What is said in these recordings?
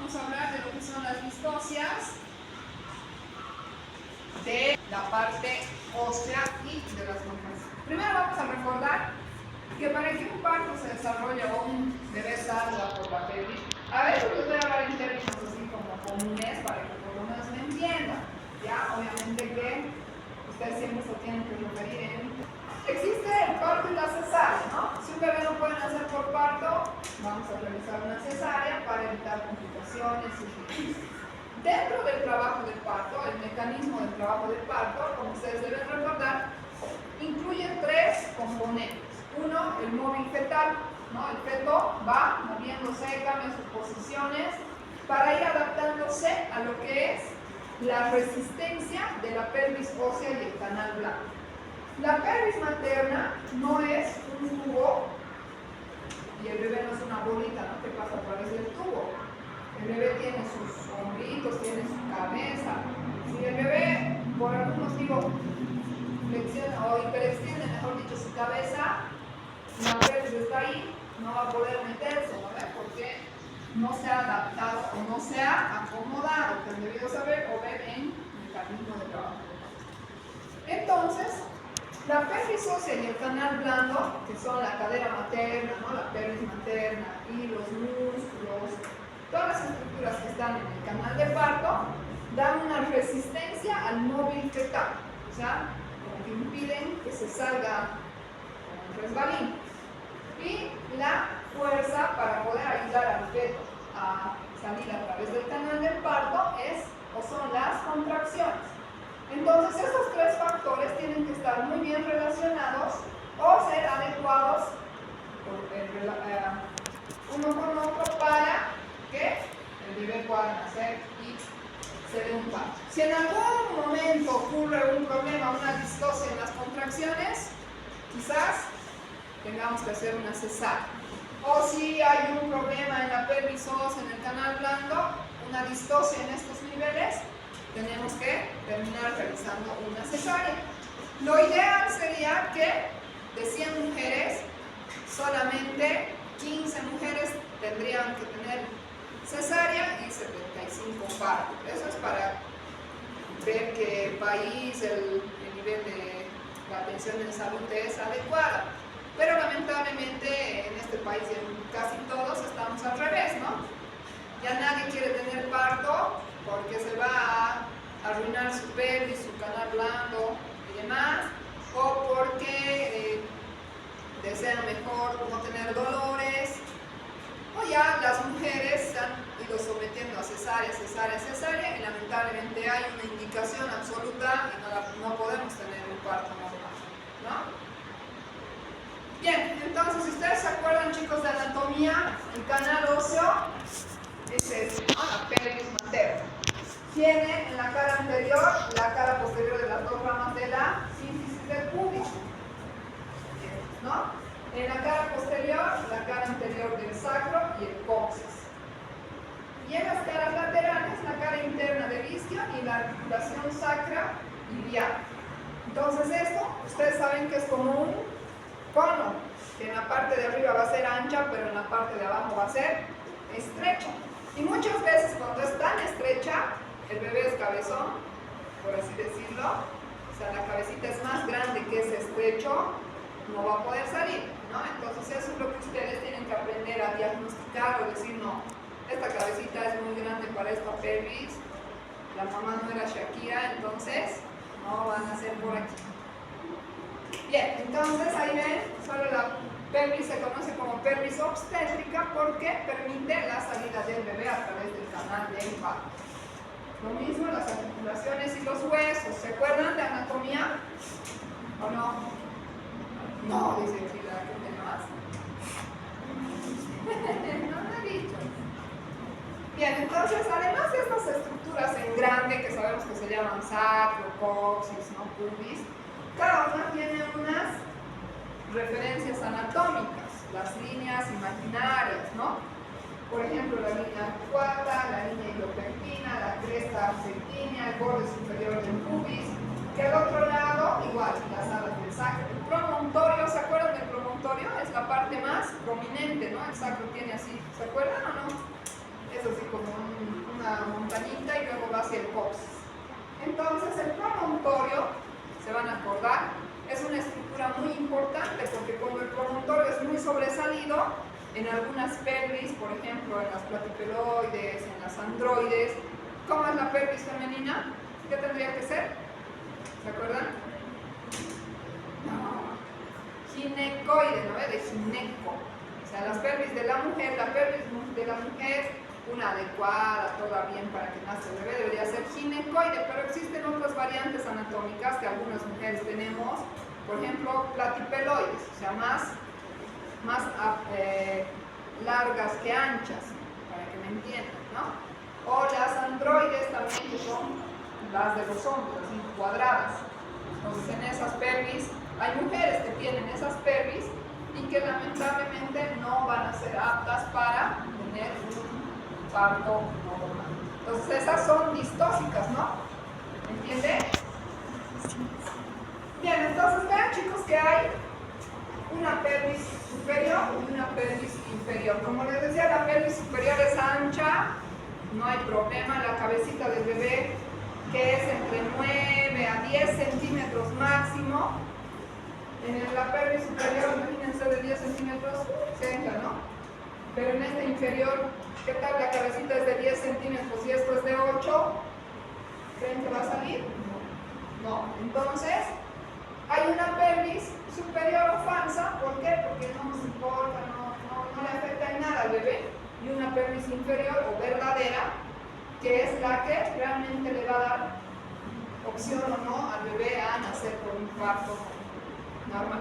vamos a hablar de lo que son las distocias de la parte ósea y de las mujeres. Primero vamos a recordar que para que un parto se desarrolle o un bebé salga por la pelvis, a veces les voy a hablar en términos así como comunes para que por lo menos me entiendan. Ya, obviamente que ustedes siempre se tienen que referir en... Existe el parto y la cesárea, ¿no? Si un bebé no puede nacer por parto, vamos a realizar una cesárea para evitar complicaciones y dentro del trabajo del parto, el mecanismo del trabajo del parto, como ustedes deben recordar, incluye tres componentes. Uno, el móvil fetal, ¿no? El feto va moviéndose, cambia sus posiciones para ir adaptándose a lo que es la resistencia de la pelvis ósea y el canal blanco. La pelvis materna no es un tubo y el bebé no es una bolita, ¿no? Que pasa a través del tubo. El bebé tiene sus hombritos, tiene su cabeza. Si el bebé por algún motivo flexiona o hiperextiende, mejor dicho, su cabeza, la pelvis está ahí, no va a poder meterse, ¿no? Porque no se ha adaptado o no se ha acomodado, que han debido saber o ver en el mecanismo de trabajo. Entonces, la pelvis ósea y el canal blando, que son la cadera materna, ¿no? La pelvis materna y los músculos, todas las estructuras que están en el canal de parto, dan una resistencia al móvil fetal, o sea, como que impiden que se salga con un resbalín. Y la fuerza para poder ayudar al feto a salir a través del canal del parto son las contracciones. Entonces, estos tres factores tienen que estar muy bien relacionados o ser adecuados uno con otro para que el bebé pueda nacer y se dé un parto. Si en algún momento ocurre un problema, una distocia en las contracciones, quizás tengamos que hacer una cesárea. O si hay un problema en la pelvis ósea, en el canal blando, una distocia en estos niveles, tenemos que terminar realizando una cesárea. Lo ideal sería que de 100 mujeres, solamente 15 mujeres tendrían que tener cesárea y 75 partos. Eso es para ver que el país, el nivel de la atención en salud es adecuada. Pero lamentablemente en este país y en casi todos estamos al revés, ¿no? Ya nadie quiere tener parto porque se va a arruinar su pelvis, su canal blando y demás, o porque desean mejor no tener dolores, o ya las mujeres se han ido sometiendo a cesárea, y lamentablemente hay una indicación absoluta y no podemos tener un parto normal, ¿no? Bien, entonces si ustedes se acuerdan, chicos, de anatomía, el canal óseo es este, ¿no? La pelvis materna. Tiene en la cara anterior la cara posterior de las dos ramas de la sínfisis del pubis, ¿no? En la cara posterior, la cara anterior del sacro y el coxis. Y en las caras laterales, la cara interna del isquio y la articulación sacra iliaca. Entonces esto, ustedes saben que es como un cono, que en la parte de arriba va a ser ancha, pero en la parte de abajo va a ser estrecha. Y muchas veces cuando es tan estrecha, el bebé es cabezón, por así decirlo, o sea, la cabecita es más grande que ese estrecho, no va a poder salir, ¿no? Entonces eso es lo que ustedes tienen que aprender a diagnosticar o decir, no, esta cabecita es muy grande para esta pelvis, la mamá no era Shakira, entonces no van a ser por aquí. Bien, entonces ahí ven, solo la pelvis se conoce como pelvis obstétrica porque permite la salida del bebé a través del canal del parto. Lo mismo las articulaciones y los huesos. ¿Se acuerdan de anatomía? ¿O no? No, dice aquí la gente más. No me he dicho. Bien, entonces, además de estas estructuras en grande que sabemos que se llaman sacro, coxis, ¿no? Pubis, cada una tiene unas referencias anatómicas, las líneas imaginarias, ¿no? Por ejemplo, la línea arcuata, la línea iliopectina, la cresta septímea, el borde superior del pubis, que al otro lado, igual, las alas del sacro. El promontorio, ¿se acuerdan del promontorio? Es la parte más prominente, ¿no? El sacro tiene así, ¿se acuerdan o no? Es así como un Entonces el promontorio, se van a acordar, es una estructura muy importante porque cuando el promontorio es muy sobresalido, en algunas pelvis, por ejemplo en las platipeloides, en las androides, ¿cómo es la pelvis femenina? ¿Qué tendría que ser? ¿Se acuerdan? No. Ginecoide, ¿no? De gineco. O sea, las pelvis de la mujer, la pelvis de la mujer, una adecuada, toda bien para que nazca el bebé, debería ser ginecoide, pero existen otras variantes anatómicas que algunas mujeres tenemos, por ejemplo, platipeloides, o sea, más largas que anchas, para que me entiendan, ¿no? O las androides también, que son las de los hombros, así cuadradas. Entonces, en esas pelvis, hay mujeres que tienen esas pelvis y que lamentablemente no van a ser aptas para tener un parto normal. Entonces, esas son distóxicas, ¿no? ¿Entiende? Bien, entonces vean, chicos, que hay una pelvis superior y una pelvis inferior. Como les decía, la pelvis superior es ancha, no hay problema. La cabecita del bebé, que es entre 9 a 10 centímetros máximo. En la pelvis superior, imagínense, de 10 centímetros, se entra, ¿no? Pero en esta inferior, ¿qué tal? La cabecita es de 10 centímetros y esto es de 8. ¿Creen que va a salir? No. Entonces, hay una pelvis superior o falsa. ¿Por qué? Porque no nos importa, no le afecta en nada al bebé. Y una pelvis inferior o verdadera, que es la que realmente le va a dar opción o no al bebé a nacer por un parto normal.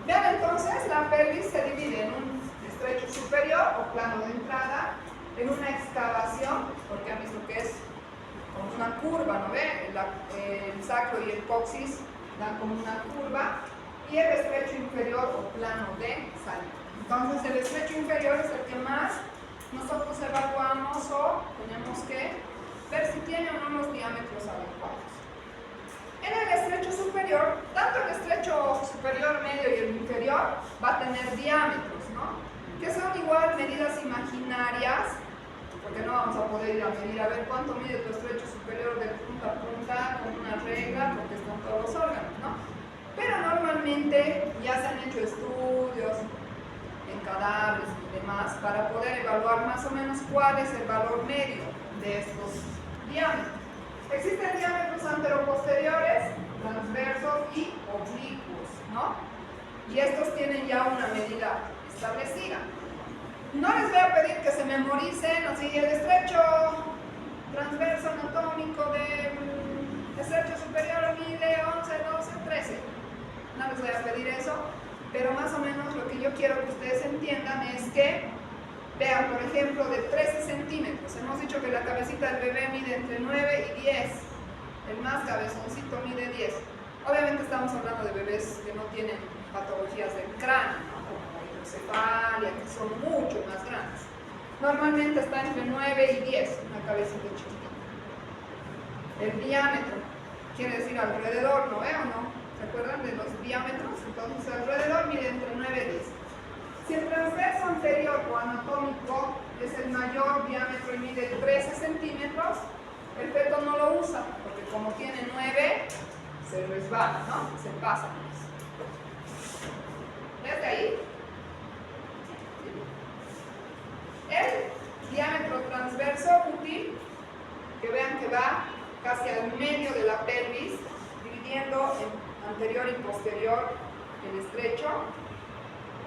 Vean, entonces, la pelvis se divide en un estrecho superior o plano de entrada, en una excavación, porque han visto que es como una curva, ¿no ve? El sacro y el coxis dan como una curva, y el estrecho inferior o plano de salida. Entonces, el estrecho inferior es el que más nosotros evaluamos o tenemos que ver si tiene o no los diámetros adecuados. En el estrecho superior, tanto el estrecho superior, medio y el inferior va a tener diámetros, ¿no? Que son igual medidas imaginarias, porque no vamos a poder ir a medir a ver cuánto mide tu estrecho superior de punta a punta con una regla, porque están todos los órganos, ¿no? Pero normalmente ya se han hecho estudios en cadáveres y demás para poder evaluar más o menos cuál es el valor medio de estos diámetros. Existen diámetros anteroposteriores, transversos y oblicuos, ¿no? Y estos tienen ya una medida establecida. No les voy a pedir que se memoricen así el estrecho transverso anatómico del estrecho superior mide 11, 12, 13. No les voy a pedir eso, pero más o menos lo que yo quiero que ustedes entiendan es que vean, por ejemplo, de 13 centímetros. Hemos dicho que la cabecita del bebé mide entre 9 y 10. El más cabezoncito mide 10. Obviamente estamos hablando de bebés que no tienen patologías del cráneo, ¿no? Como hidrocefalia, que son mucho más grandes. Normalmente está entre 9 y 10, una cabecita chiquita. El diámetro quiere decir alrededor, ¿no ve o no? ¿Se acuerdan de los diámetros? Entonces alrededor mide entre 9 y 10. Si el transverso anterior o anatómico es el mayor diámetro y mide 13 centímetros, el feto no lo usa, porque como tiene 9, se resbala, ¿no? Se pasa. ¿Desde ahí? El diámetro transverso útil, que vean que va casi al medio de la pelvis, dividiendo en anterior y posterior el estrecho.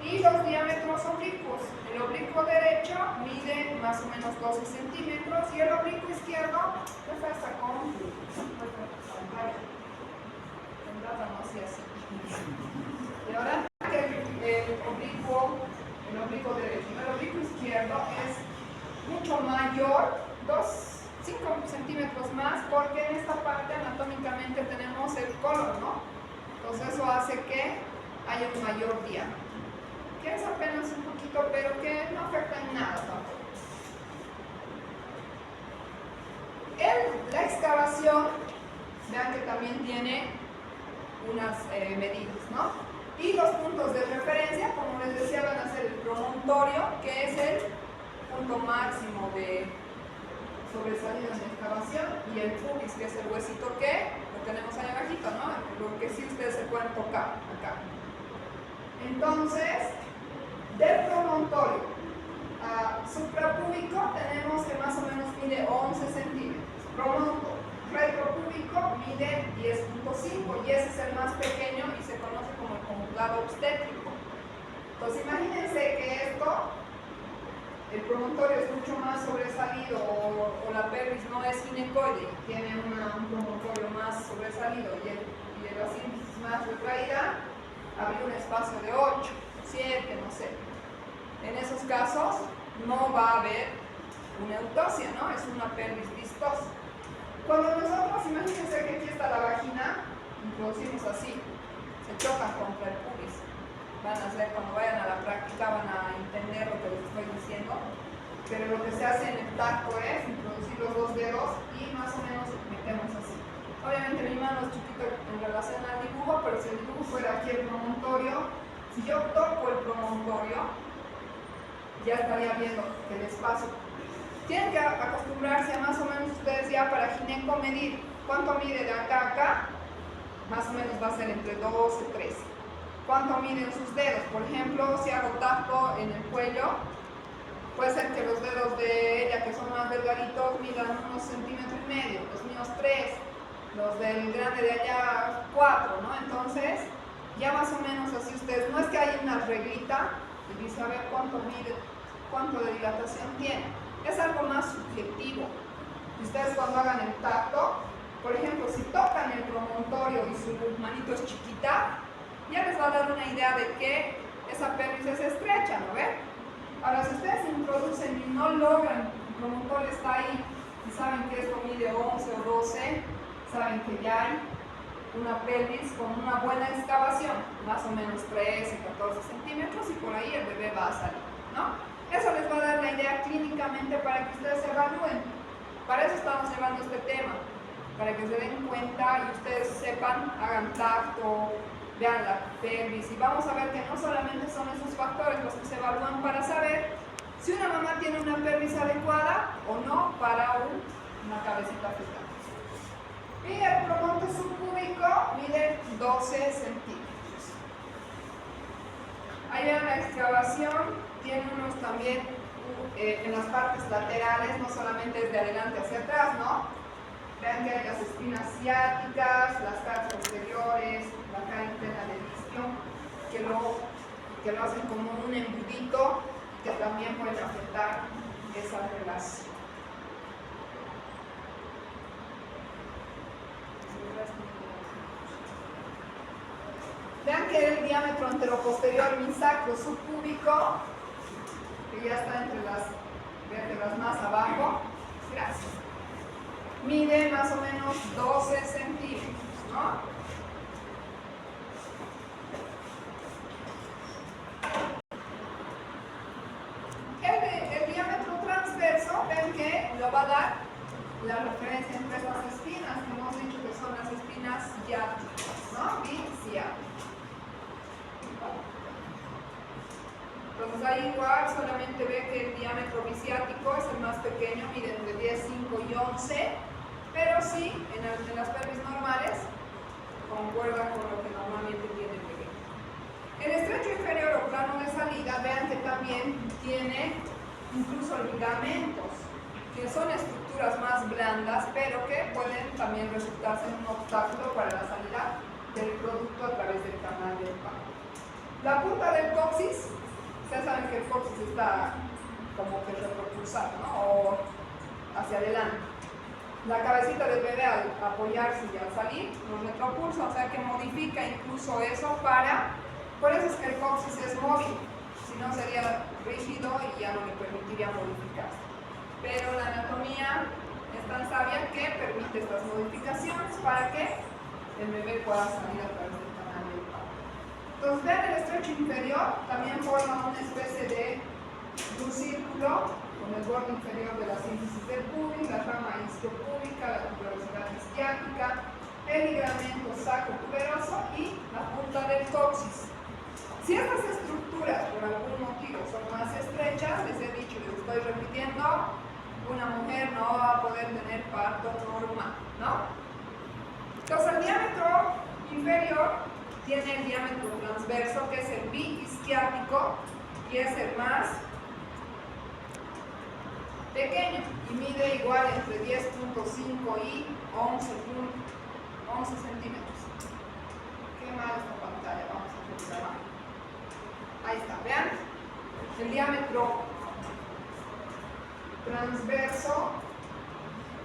Y los diámetros oblicuos. El oblicuo derecho mide más o menos 12 centímetros y el oblicuo izquierdo pues hasta con pantalla. No así así. Y ahora el oblicuo derecho. El oblicuo izquierdo es mucho mayor, 5 centímetros más, porque en esta parte anatómicamente tenemos el colon, ¿no? Entonces eso hace que haya un mayor diámetro, que es apenas un poquito, pero que no afecta en nada tampoco. La excavación, vean que también tiene unas medidas, ¿no? Y los puntos de referencia, como les decía, van a ser el promontorio, que es el punto máximo de sobresalido en la excavación, y el pubis, que es el huesito que lo tenemos ahí abajito, ¿no? Lo que sí ustedes se pueden tocar acá. Entonces, del promontorio a suprapúbico tenemos que más o menos mide 11 centímetros. Retropúbico mide 10.5 y ese es el más pequeño y se conoce como el conjugado obstétrico. Entonces imagínense que el promontorio es mucho más sobresalido o la pelvis no es ginecoide, tiene un promontorio más sobresalido y la sínfisis más retraída, habría un espacio de 8, 7, no sé. En esos casos no va a haber una eutosia, ¿no? Es una pelvis vistosa. Cuando nosotros, imagínense que aquí está la vagina, introducimos así, se chocan contra el pubis. Van a hacer, cuando vayan a la práctica, van a entender lo que les estoy diciendo. Pero lo que se hace en el tacto es introducir los dos dedos y más o menos metemos así. Obviamente mi mano es chiquita en relación al dibujo, pero si el dibujo fuera aquí el promontorio, si yo toco el promontorio, ya estaría viendo el espacio. Tienen que acostumbrarse a más o menos ustedes ya para gineco medir. ¿Cuánto mide de acá a acá? Más o menos va a ser entre 12 y 13. ¿Cuánto miden sus dedos? Por ejemplo, si hago tacto en el cuello, puede ser que los dedos de ella, que son más delgaditos, midan unos centímetros y medio, los míos 3, los del grande de allá 4, ¿no? Entonces, ya más o menos así ustedes, no es que haya una reglita y dice, a ver cuánto mide, cuánto de dilatación tiene. Es algo más subjetivo. Ustedes cuando hagan el tacto, por ejemplo, si tocan el promontorio y su manito es chiquita, ya les va a dar una idea de que esa pelvis es estrecha, ¿no ven? Ahora, si ustedes introducen y no logran, el promontorio está ahí, y saben que esto mide 11 o 12, saben que ya hay una pelvis con una buena excavación, más o menos 13, 14 centímetros, y por ahí el bebé va a salir, ¿no? Eso les va a dar la idea clínicamente para que ustedes se evalúen. Para eso estamos llevando este tema, para que se den cuenta y ustedes sepan, hagan tacto, vean la pelvis y vamos a ver que no solamente son esos factores los que se evalúan para saber si una mamá tiene una pelvis adecuada o no para una cabecita fetal. Y el promontorio subpúbico mide 12 centímetros. Ahí vean la excavación. Tiene unos también en las partes laterales, no solamente es de adelante hacia atrás, ¿no? Vean que hay las espinas ciáticas, las caras posteriores, la cara interna del isquio, que lo hacen como un embudito que también puede afectar esa relación. Vean que el diámetro anteroposterior misacro subpúbico, que ya está entre las vértebras más abajo, gracias, mide más o menos 12 centímetros, ¿no? El diámetro transverso, ven que lo va a dar la referencia entre esas espinas, que hemos dicho que son las espinas ciáticas, ¿no? Biciáticas. Entonces ahí igual solamente ve que el diámetro biciático es el más pequeño, mide entre 10, 5 y 11, pero sí, en las pelvis normales, concuerda con lo que normalmente tiene el bebé. El estrecho inferior o plano de salida, vean que también tiene incluso ligamentos, que son estructuras más blandas, pero que pueden también resultarse en un obstáculo para la salida del producto a través del canal del parto. La punta del coxis, ustedes saben que el coxis está como que retropulsado, ¿no? O hacia adelante. La cabecita del bebé al apoyarse y al salir lo retropulsa, o sea que modifica incluso eso por eso es que el coxis es móvil, si no sería rígido y ya no le permitiría modificarse. Pero la anatomía es tan sabia que permite estas modificaciones para que el bebé pueda salir a través del canal del parto. Entonces vean el estrecho inferior, también forma una especie de un círculo con el borde inferior de la sínfisis del pubis, la rama isquiopúbica, la tuberosidad isquiática, el ligamento sacrotuberoso y la punta del coxis. Si estas estructuras por algún motivo son más estrechas, les he dicho y les estoy repitiendo, una mujer no va a poder tener parto normal, ¿no? Entonces el diámetro inferior tiene el diámetro transverso, que es el biisquiático, y es el más pequeño, y mide igual entre 10.5 y 11 centímetros. Qué mal esta pantalla, vamos a revisar. Ahí está, vean, el diámetro transverso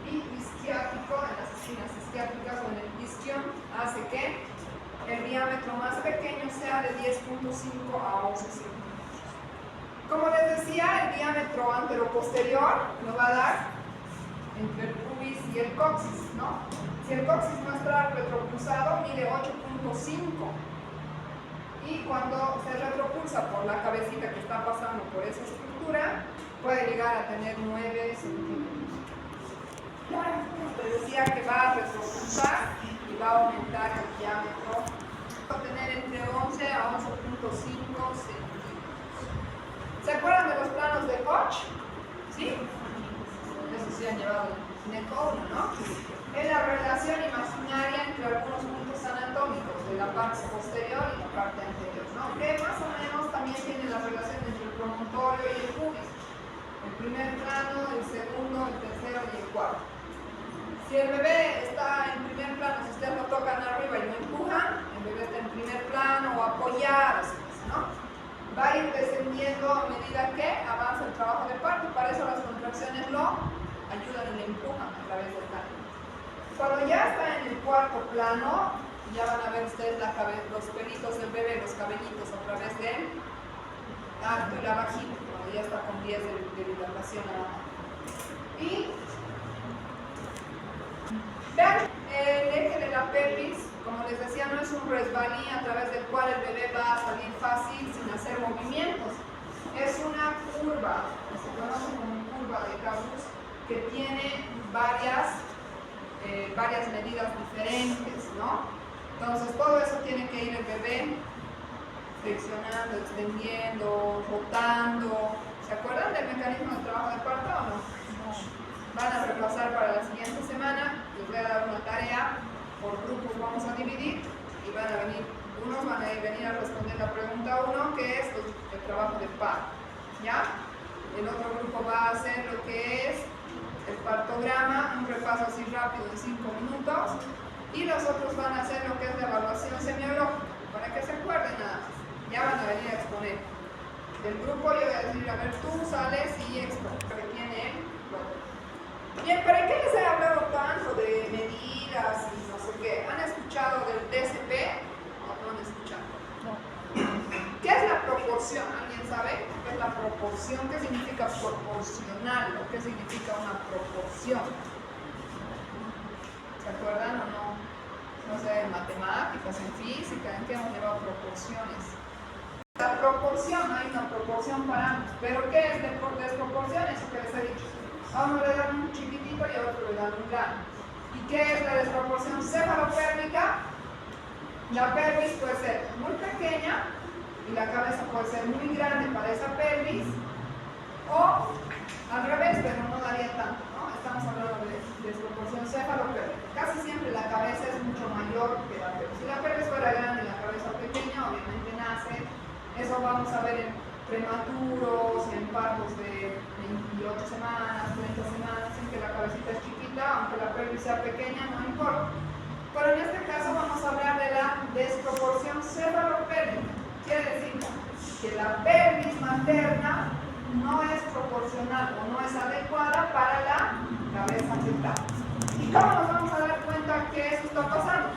y isquiático en las esquinas isquiáticas o en el isquion hace que el diámetro más pequeño sea de 10.5 a 11 centímetros. Como les decía, el diámetro anteroposterior nos va a dar entre el pubis y el coxis, ¿no? Si el coxis no está retropulsado, mide 8.5, y cuando se retropulsa por la cabecita que está pasando por esa estructura, puede llegar a tener 9 centímetros. Les decía que va a retropulsar y va a aumentar el diámetro. Va a tener entre 11 a 11.5 centímetros. ¿Se acuerdan de los planos de Koch? ¿Sí? Eso sí han llevado en el código, ¿no? Es la relación imaginaria entre algunos puntos anatómicos de la parte posterior y la parte anterior, ¿no? Que más o menos también tiene la relación entre el promontorio y el pubis. El primer plano, el segundo, el tercero y el cuarto. Si el bebé está en primer plano, si ustedes lo tocan arriba y lo empujan, el bebé está en primer plano o apoyado, ¿no? Va a ir descendiendo a medida que avanza el trabajo de parto. Para eso las contracciones lo ayudan y le empujan a través del plano. Cuando ya está en el cuarto plano, ya van a ver ustedes los pelitos del bebé, los cabellitos a través del acto y la vagina, cuando ya está con 10 de dilatación a la mano. Y vean, el eje de la pelvis, como les decía, no es un resbalín a través del cual el bebé va a salir fácil sin hacer movimientos. Es una curva, que se conoce como curva de Gauss, que tiene varias medidas diferentes, ¿no? Entonces todo eso tiene que ir el bebé flexionando, extendiendo, rotando. ¿Se acuerdan del mecanismo de trabajo de parto o no? Van a repasar para la siguiente semana. Les voy a dar una tarea, por grupos vamos a dividir y van a venir, unos van a venir a responder la pregunta 1, que es el trabajo de parto, ¿ya? El otro grupo va a hacer lo que es el partograma, un repaso así rápido en 5 minutos, y los otros van a hacer lo que es la evaluación semiológica, para que se acuerden nada más. Ya van a venir a exponer. Del grupo yo voy a decir, a ver, tú sales y expones, que tiene el otro. Bien, ¿para qué les he hablado tanto de medidas y no sé qué? ¿Han escuchado del DCP o no han escuchado? No. ¿Qué es la proporción? ¿Alguien sabe qué es la proporción? ¿Qué significa proporcional? ¿O qué significa una proporción? ¿Se acuerdan o no? No sé, en matemáticas, en física, ¿en qué hemos llevado proporciones? La proporción, hay una proporción para ambos. ¿Pero qué es desproporción? Eso que les he dicho. A uno le dan un chiquitito y a otro le dan un grande. ¿Y qué es la desproporción cefalopélvica? La pelvis puede ser muy pequeña y la cabeza puede ser muy grande para esa pelvis, o al revés, pero no daría tanto, ¿no? Estamos hablando de desproporción cefalopélvica. Casi siempre la cabeza es mucho mayor que la pelvis. Si la pelvis fuera grande y la cabeza pequeña, obviamente nace. Eso vamos a ver en prematuros, en partos de 28 semanas, 30 semanas, en que la cabecita es chiquita, aunque la pelvis sea pequeña, no importa. Pero en este caso vamos a hablar de la desproporción cefalopélvica. Quiere decir que la pelvis materna no es proporcional o no es adecuada para la cabeza fetal. ¿Y cómo nos vamos a dar cuenta que eso está pasando?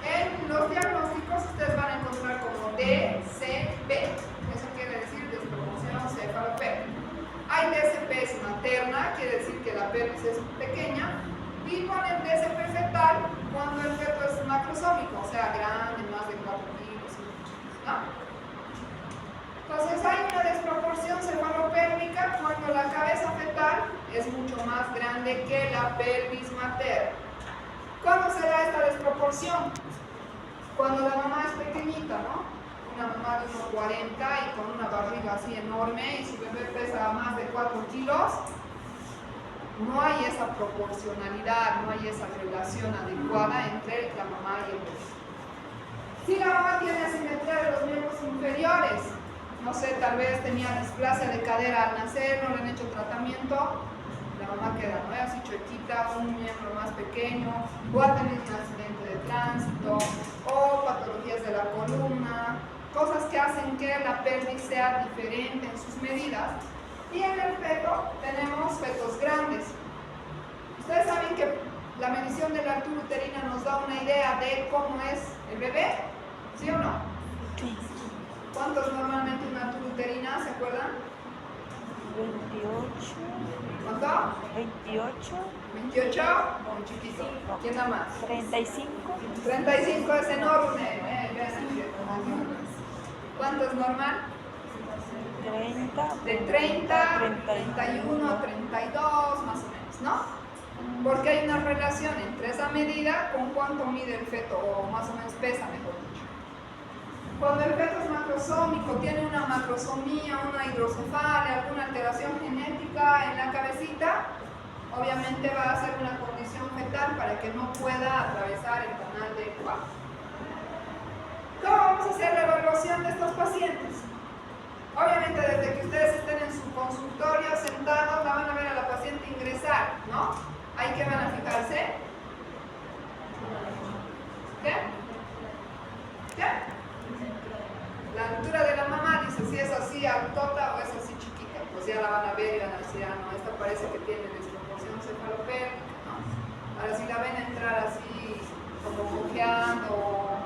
En los diagnósticos ustedes van a encontrar como DCP. Eso quiere decir desproporción cefalopélvica. Hay DCP materna, quiere decir que la pelvis es pequeña, y ponen DCP fetal cuando el feto es macrosómico, o sea, grande, más de 4 kilos, ¿no? Entonces hay una desproporción cefalopélvica cuando la cabeza fetal es mucho más grande que la pelvis materna. ¿Cuándo se da esta desproporción? Cuando la mamá es pequeñita, ¿no? Una mamá de 1,40 y con una barriga así enorme y su bebé pesa más de 4 kilos, no hay esa proporcionalidad, no hay esa relación adecuada entre la mamá y el bebé. Si la mamá tiene asimetría de los miembros inferiores, no sé, tal vez tenía displasia de cadera al nacer, no le han hecho tratamiento, la mamá queda, ¿no? Así chuequita, un miembro más pequeño, o ha tenido un accidente de tránsito, o patologías de la columna, cosas que hacen que la pelvis sea diferente en sus medidas. Y en el feto tenemos fetos grandes. Ustedes saben que la medición de la altura uterina nos da una idea de cómo es el bebé, ¿sí o no? Sí. ¿Cuánto es normalmente una altura uterina? ¿Se acuerdan? 28. ¿Cuánto? 28. 28, muy chiquito. ¿Quién da más? 35. 35 es enorme. ¿Cuánto es normal? 30. De 30, 31, 32, más o menos, ¿no? Porque hay una relación entre esa medida con cuánto mide el feto, o más o menos pesa, mejor dicho. Cuando el feto es macrosómico, tiene una macrosomía, una hidrocefalia, alguna alteración genética en la cabecita, obviamente va a ser una condición fetal para que no pueda atravesar el canal de Guam. ¿Cómo vamos a hacer la evaluación de estos pacientes? Obviamente desde que ustedes estén en su consultorio sentados, la van a ver a la paciente ingresar, ¿no? ¿Ahí qué van a fijarse? ¿Qué? ¿Qué? La altura de la mamá, dice si es así altota o es así chiquita, pues ya la van a ver y van a decir, ah, no, esta parece que tiene desproporción cefalopélvica, ¿no? Ahora si la ven entrar así como cojeando,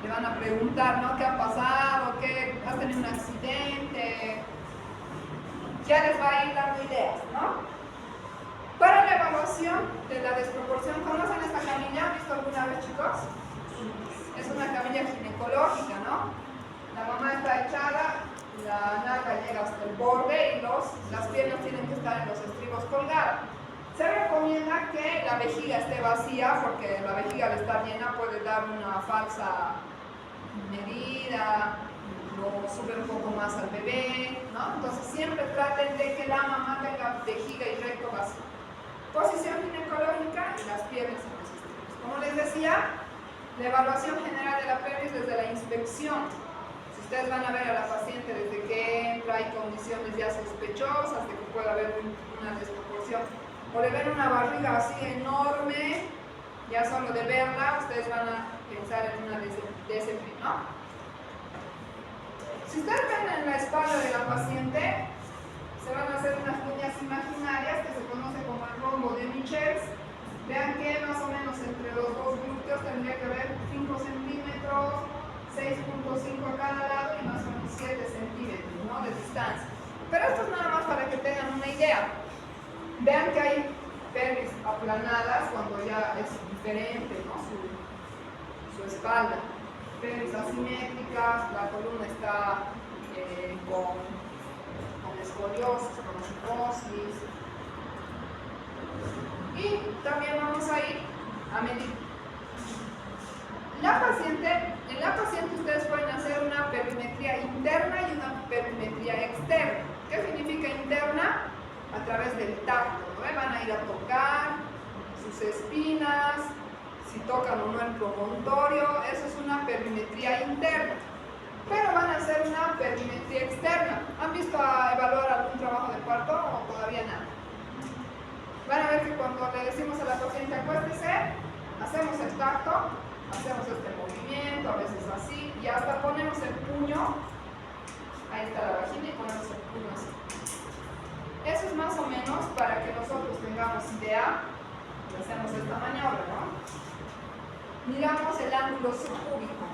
le van a preguntar, ¿no? ¿Qué ha pasado? ¿Qué? ¿Has tenido un accidente? Ya les va a ir dando ideas, ¿no? Para la evaluación de la desproporción, ¿conocen esta camilla? ¿Han visto alguna vez, chicos? Es una camilla ginecológica, ¿no? La mamá está echada, la nalga llega hasta el borde y las piernas tienen que estar en los estribos colgadas. Se recomienda que la vejiga esté vacía porque la vejiga al estar llena puede dar una falsa medida, lo sube un poco más al bebé, ¿no? Entonces siempre traten de que la mamá tenga vejiga y recto vacío. Posición ginecológica y las piernas en los estribos. Como les decía, la evaluación general de la pelvis desde la inspección. Si ustedes van a ver a la paciente desde que entra, hay condiciones ya sospechosas de que pueda haber una desproporción, o le ven una barriga así enorme, ya solo de verla, ustedes van a pensar en una DSP, ¿no? Si ustedes ven en la espalda de la paciente, se van a hacer unas líneas imaginarias que se conoce como el rombo de Michels. Vean que más o menos entre los dos glúteos tendría que haber 5 centímetros, 6.5 a cada lado y más o menos 7 centímetros, ¿no? De distancia. Pero esto es nada más para que tengan una idea. Vean que hay pelvis aplanadas cuando ya es diferente, ¿no? Su espalda. Pelvis asimétricas, la columna está con escoliosis, con cifosis. Y también vamos a ir a medir. En la paciente ustedes pueden hacer una perimetría interna y una perimetría externa. ¿Qué significa interna? A través del tacto, ¿no? Van a ir a tocar sus espinas, si tocan o no el promontorio, eso es una perimetría interna. Pero van a hacer una perimetría externa. ¿Han visto a evaluar algún trabajo de parto o todavía nada? Van a ver que cuando le decimos a la paciente acuéstese, hacemos el tacto, hacemos este movimiento, a veces así, y hasta ponemos el puño, ahí está la vagina y ponemos el puño así. Eso es más o menos para que nosotros tengamos idea y hacemos esta maniobra, ¿no? Miramos el ángulo subcúbico.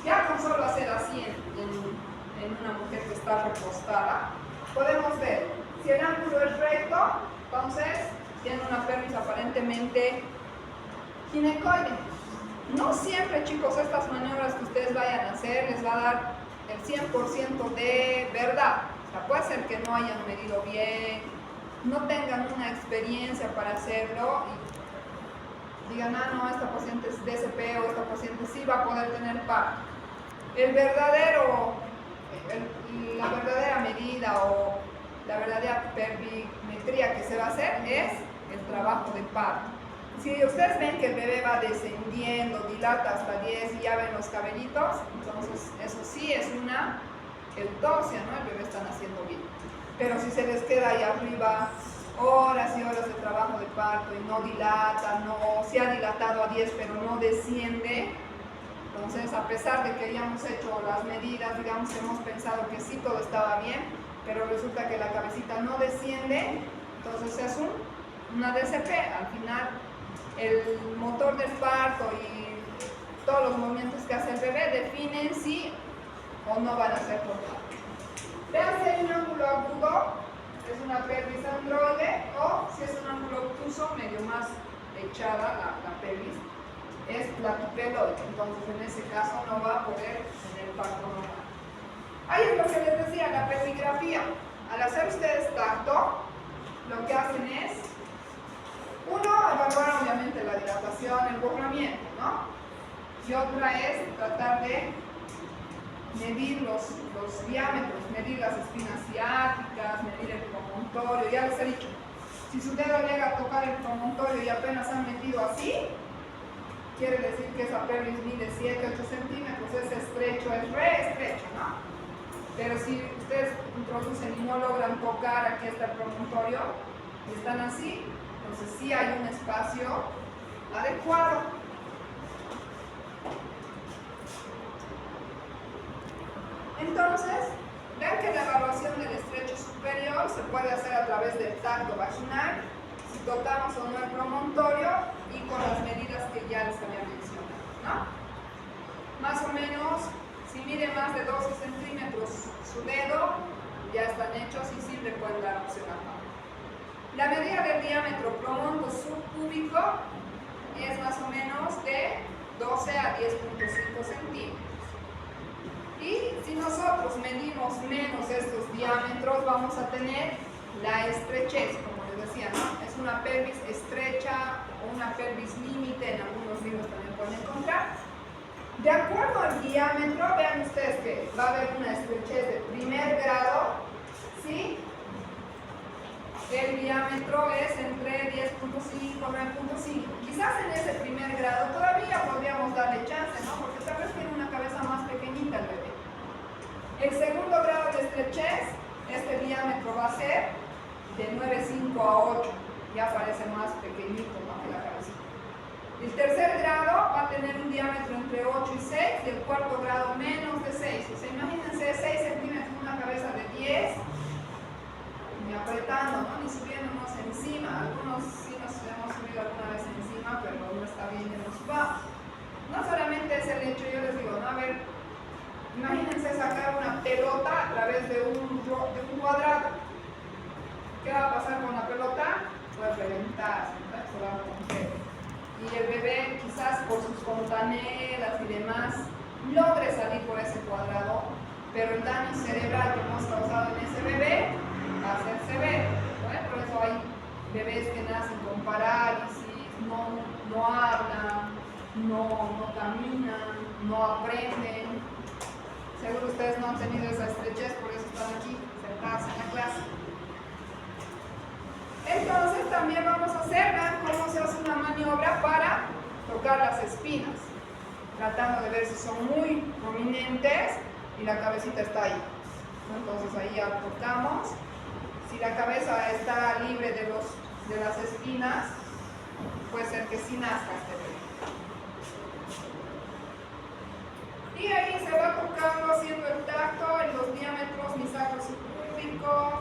Ya con solo hacer así en una mujer que está recostada, podemos ver si el ángulo es recto, entonces tiene una pelvis aparentemente ginecoide. No siempre, chicos, estas maniobras que ustedes vayan a hacer les va a dar el 100% de verdad. O sea, puede ser que no hayan medido bien, no tengan una experiencia para hacerlo y digan, ah, no, esta paciente es DSP o esta paciente sí va a poder tener parto. La verdadera medida o la verdadera pervimetría que se va a hacer es el trabajo de parto. Si ustedes ven que el bebé va descendiendo, dilata hasta 10 y ya ven los cabellitos, entonces eso sí es una eudosia, ¿no? El bebé está naciendo bien. Pero si se les queda ahí arriba horas y horas de trabajo de parto y no dilata, no se ha dilatado a 10 pero no desciende, entonces a pesar de que hayamos hecho las medidas, digamos que hemos pensado que sí todo estaba bien, pero resulta que la cabecita no desciende, entonces es una DCP. Al final el motor del parto y todos los movimientos que hace el bebé definen si o no van a ser por parto. Vean si hay un ángulo agudo, es una pelvis androide, o si es un ángulo obtuso, medio más echada la pelvis, es plaquipeloide. Entonces en ese caso no va a poder tener parto normal. Ahí es lo que les decía, la pelvigrafía. Al hacer ustedes tacto, lo que hacen es, uno, evaluar obviamente la dilatación, el borramiento, ¿no? Y otra es tratar de medir los diámetros, medir las espinas ciáticas, medir el promontorio. Ya les he dicho, si su dedo llega a tocar el promontorio y apenas han metido así, quiere decir que esa pelvis mide 7-8 centímetros, es estrecho, es re estrecho, ¿no? Pero si ustedes introducen y no logran tocar, aquí está el promontorio, y están así, entonces sí hay un espacio adecuado. Entonces, vean que la evaluación del estrecho superior se puede hacer a través del tacto vaginal, si tocamos o no el promontorio y con las medidas que ya les había mencionado, ¿no? Más o menos, si mide más de 12 centímetros su dedo, ya están hechos y sí le pueden dar opción a favor. La medida del diámetro promonto subcúbico es más o menos de 12 a 10.5 centímetros. Y si nosotros medimos menos estos diámetros, vamos a tener la estrechez, como les decía, ¿no? Es una pelvis estrecha o una pelvis límite, en algunos libros también pueden encontrar. De acuerdo al diámetro, vean ustedes que va a haber una estrechez de primer grado, ¿sí? El diámetro es entre 10.5 y 9.5. Quizás en ese primer grado todavía podríamos darle chance, ¿no? Porque tal vez tiene una cabeza más pequeñita el bebé. El segundo grado de estrechez, este diámetro va a ser de 9.5 a 8. Ya parece más pequeñito, ¿no? Que la cabecita. El tercer grado va a tener un diámetro entre 8 y 6 y el cuarto grado menos de 6. O sea, imagínense 6 centímetros, una cabeza de 10, ni apretando, ¿no? Ni subiéndonos encima. Algunos sí nos hemos subido alguna vez encima, pero no está bien que nos subamos. No solamente es el hecho, yo les digo, ¿no? A ver, imagínense sacar una pelota a través de un cuadrado. ¿Qué va a pasar con la pelota? Puede reventar, se va a romper. Y el bebé, quizás por sus fontanelas y demás, logre salir por ese cuadrado, pero el daño cerebral que hemos causado en ese bebé va a ser severo, ¿no? Por eso hay bebés que nacen con parálisis, no hablan, no caminan, no aprenden. Seguro ustedes no han tenido esa estrechez, por eso están aquí sentados en la clase. Entonces también vamos a hacer, vean cómo se hace una maniobra para tocar las espinas, tratando de ver si son muy prominentes y la cabecita está ahí. Entonces ahí ya tocamos. Si la cabeza está libre de las espinas, puede ser que sí nazca este bebé. Y ahí se va tocando, haciendo el tacto en los diámetros misacro subcúbico,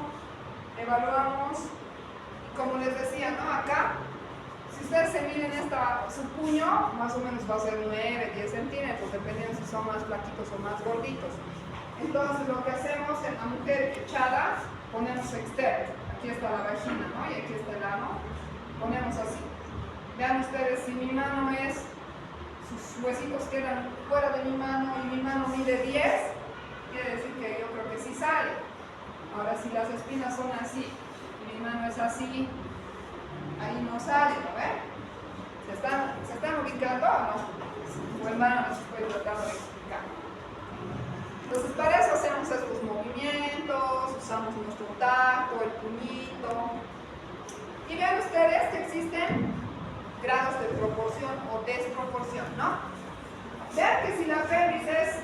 evaluamos. Como les decía, ¿no? Acá, si ustedes se miden su puño, más o menos va a ser 9, 10 centímetros, dependiendo si son más flaquitos o más gorditos. Entonces, lo que hacemos en la mujer echada, ponemos externo. Aquí está la vagina, ¿no? Y aquí está el ano. Ponemos así. Vean ustedes, si mi mano sus huesitos quedan fuera de mi mano y mi mano mide 10, quiere decir que yo creo que sí sale. Ahora, si las espinas son así, mi mano es así, ahí no sale, ¿no ven? ¿Se están ubicando o no? O hermano nos puede tratar de explicar. Entonces para eso hacemos estos movimientos, usamos nuestro tacto, el puñito. Y vean ustedes que existen grados de proporción o desproporción, ¿no? Vean que si la pelvis es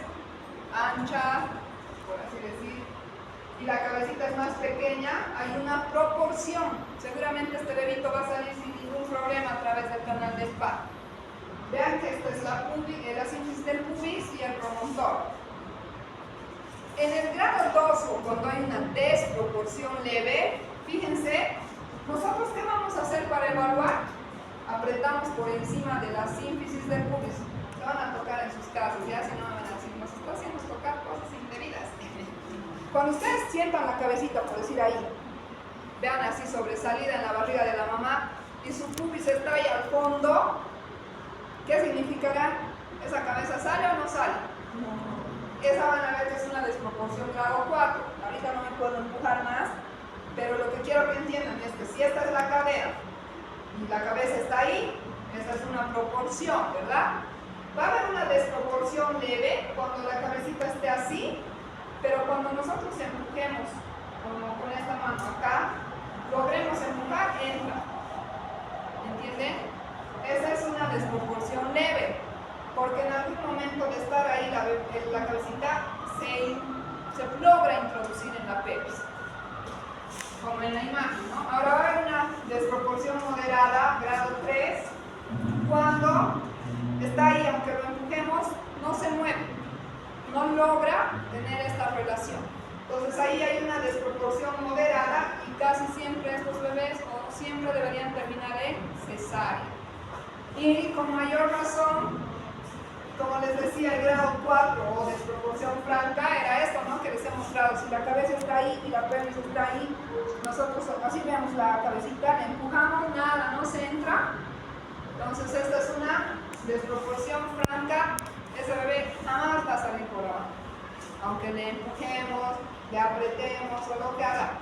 ancha, por así decir, y la cabecita es más pequeña, hay una proporción. Seguramente este bebito va a salir sin ningún problema a través del canal del parto. Vean que esto es la sínfisis del pubis y el promontorio. En el grado dorso, cuando hay una desproporción leve, fíjense, nosotros ¿qué vamos a hacer para evaluar? Apretamos por encima de la sínfisis del pubis. Se van a tocar en sus casas, ya si no me van a decir, nos está haciendo tocar cosas indebidas. Cuando ustedes sientan la cabecita, por decir ahí, vean así sobresalida en la barriga de la mamá y su pubis está ahí al fondo, ¿qué significará? ¿Esa cabeza sale o no sale? Esa van a ver que es una desproporción grado 4. Ahorita no me puedo empujar más, pero lo que quiero que entiendan es que si esta es la cadera y la cabeza está ahí, esa es una proporción, ¿verdad? Va a haber una desproporción leve cuando la cabecita esté así, pero cuando nosotros empujemos, como con esta mano acá, logremos empujar, entra. ¿Entienden? Esa es una desproporción leve, porque en algún momento de estar ahí la cabecita se logra introducir en la pelvis, como en la imagen, ¿no? Ahora va a haber una desproporción moderada, grado 3, cuando está ahí, aunque lo empujemos, no se mueve, no logra tener esta relación. Entonces ahí hay una desproporción moderada y casi siempre estos bebés o siempre deberían terminar en cesárea. Y con mayor razón, como les decía, el grado 4 o desproporción franca era esto, ¿no? Que les he mostrado. Si la cabeza está ahí y la pelvis está ahí, nosotros así vemos la cabecita, le empujamos, nada, no se entra. Entonces esta es una desproporción franca. Ese bebé jamás va a salir por abajo, aunque le empujemos, le apretemos o lo que hagamos.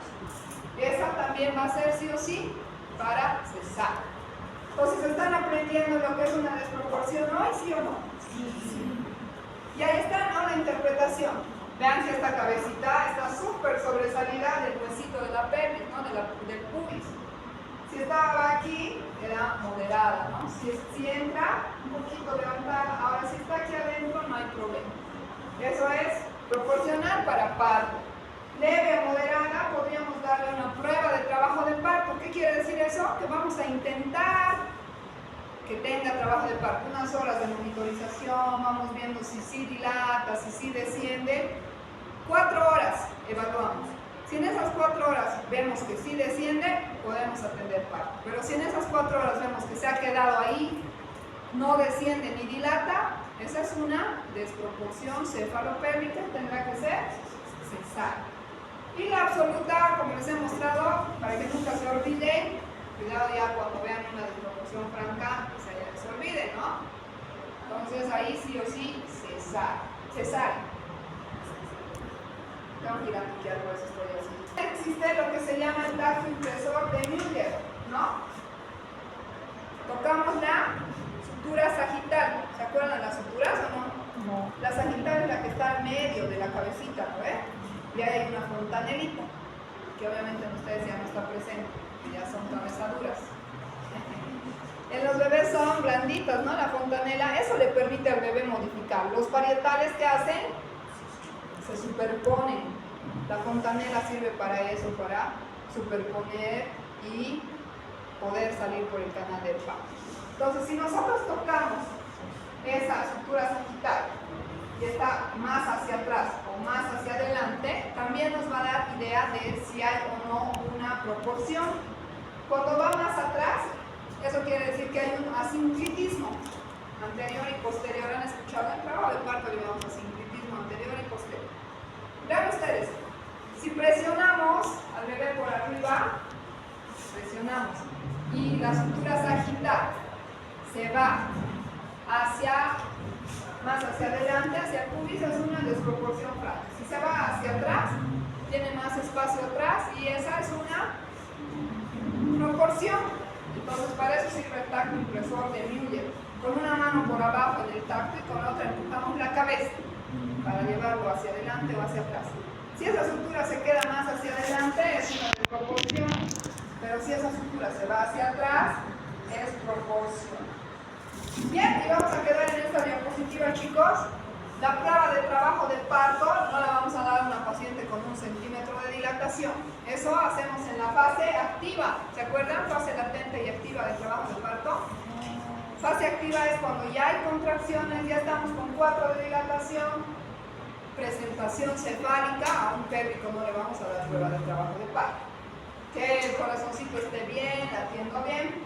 Esa también va a ser sí o sí para cesárea. Entonces, ¿están aprendiendo lo que es una desproporción hoy, sí o no? Sí. Y ahí está, ¿no? La interpretación. Vean que esta cabecita está súper sobresalida del huesito de la pelvis, ¿no? Del pubis. Si estaba aquí, era moderada, ¿no? Si entra, un poquito levantada. Ahora, si está aquí adentro, no hay problema. Eso es proporcional para parto. Leve o moderada, podríamos darle una prueba de trabajo de parto. ¿Qué quiere decir eso? Que vamos a intentar que tenga trabajo de parto. Unas horas de monitorización, vamos viendo si sí dilata, si sí desciende. 4 horas evaluamos. Si en esas 4 horas vemos que sí desciende, podemos atender parto. Pero si en esas 4 horas vemos que se ha quedado ahí, no desciende ni dilata, esa es una desproporción cefalopélvica, tendrá que ser cesárea. Y la absoluta, como les he mostrado, para que nunca se olvide, cuidado ya cuando vean una desproporción franca, que se les olvide, ¿no? Entonces ahí sí o sí, cesárea. Tengo que ir a piquear, por eso estoy así. Existe lo que se llama el tacto impresor de Müller, ¿no? Tocamos la sutura sagital. ¿Se acuerdan de las suturas o no? No. La sagital es la que está al medio de la cabecita, ¿no ve? Y ahí hay una fontanelita, que obviamente en ustedes ya no está presente, que ya son cabezaduras. En los bebés son blanditas, ¿no? La fontanela, eso le permite al bebé modificar. Los parietales que hacen, se superponen. La fontanela sirve para eso, para superponer y poder salir por el canal del parto. Entonces, si nosotros tocamos esa sutura sagital y está más hacia atrás o más hacia adelante, también nos va a dar idea de si hay o no una proporción. Cuando va más atrás, eso quiere decir que hay un asinclitismo anterior y posterior. ¿Han escuchado? En trabajo de parto le llamamos asinclitismo anterior y posterior. Vean ustedes, si presionamos al bebé por arriba, presionamos, y la sutura sagital se va más hacia adelante, hacia el pubis, es una desproporción franca. Si se va hacia atrás, tiene más espacio atrás y esa es una proporción. Entonces para eso sirve el tacto impresor de Müller. Con una mano por abajo en el tacto y con la otra empujamos la cabeza. para llevarlo hacia adelante o hacia atrás. Si esa sutura se queda más hacia adelante, es una desproporción, pero si esa sutura se va hacia atrás, es proporción. Bien, y vamos a quedar en esta diapositiva, chicos. La prueba de trabajo de parto no la vamos a dar a una paciente con 1 centímetro de dilatación. Eso hacemos en la fase activa. ¿Se acuerdan? Fase latente y activa de trabajo de parto. Fase activa es cuando ya hay contracciones, ya estamos con 4 de dilatación, presentación cefálica. A un pélvico no le vamos a dar prueba de trabajo de parto. Que el corazoncito esté bien, latiendo bien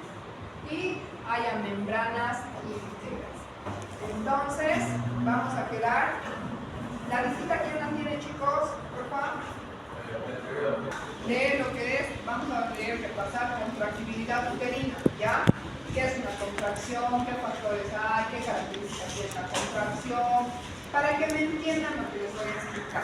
y haya membranas íntegras. Entonces, vamos a quedar. La listita, ¿quién la tiene, chicos? Por favor. Leer lo que es, vamos a leer, repasar contractibilidad uterina, ¿ya? ¿Qué es una contracción? ¿Qué factores hay? ¿Qué características tiene la contracción? Para que me entiendan lo que les voy a explicar.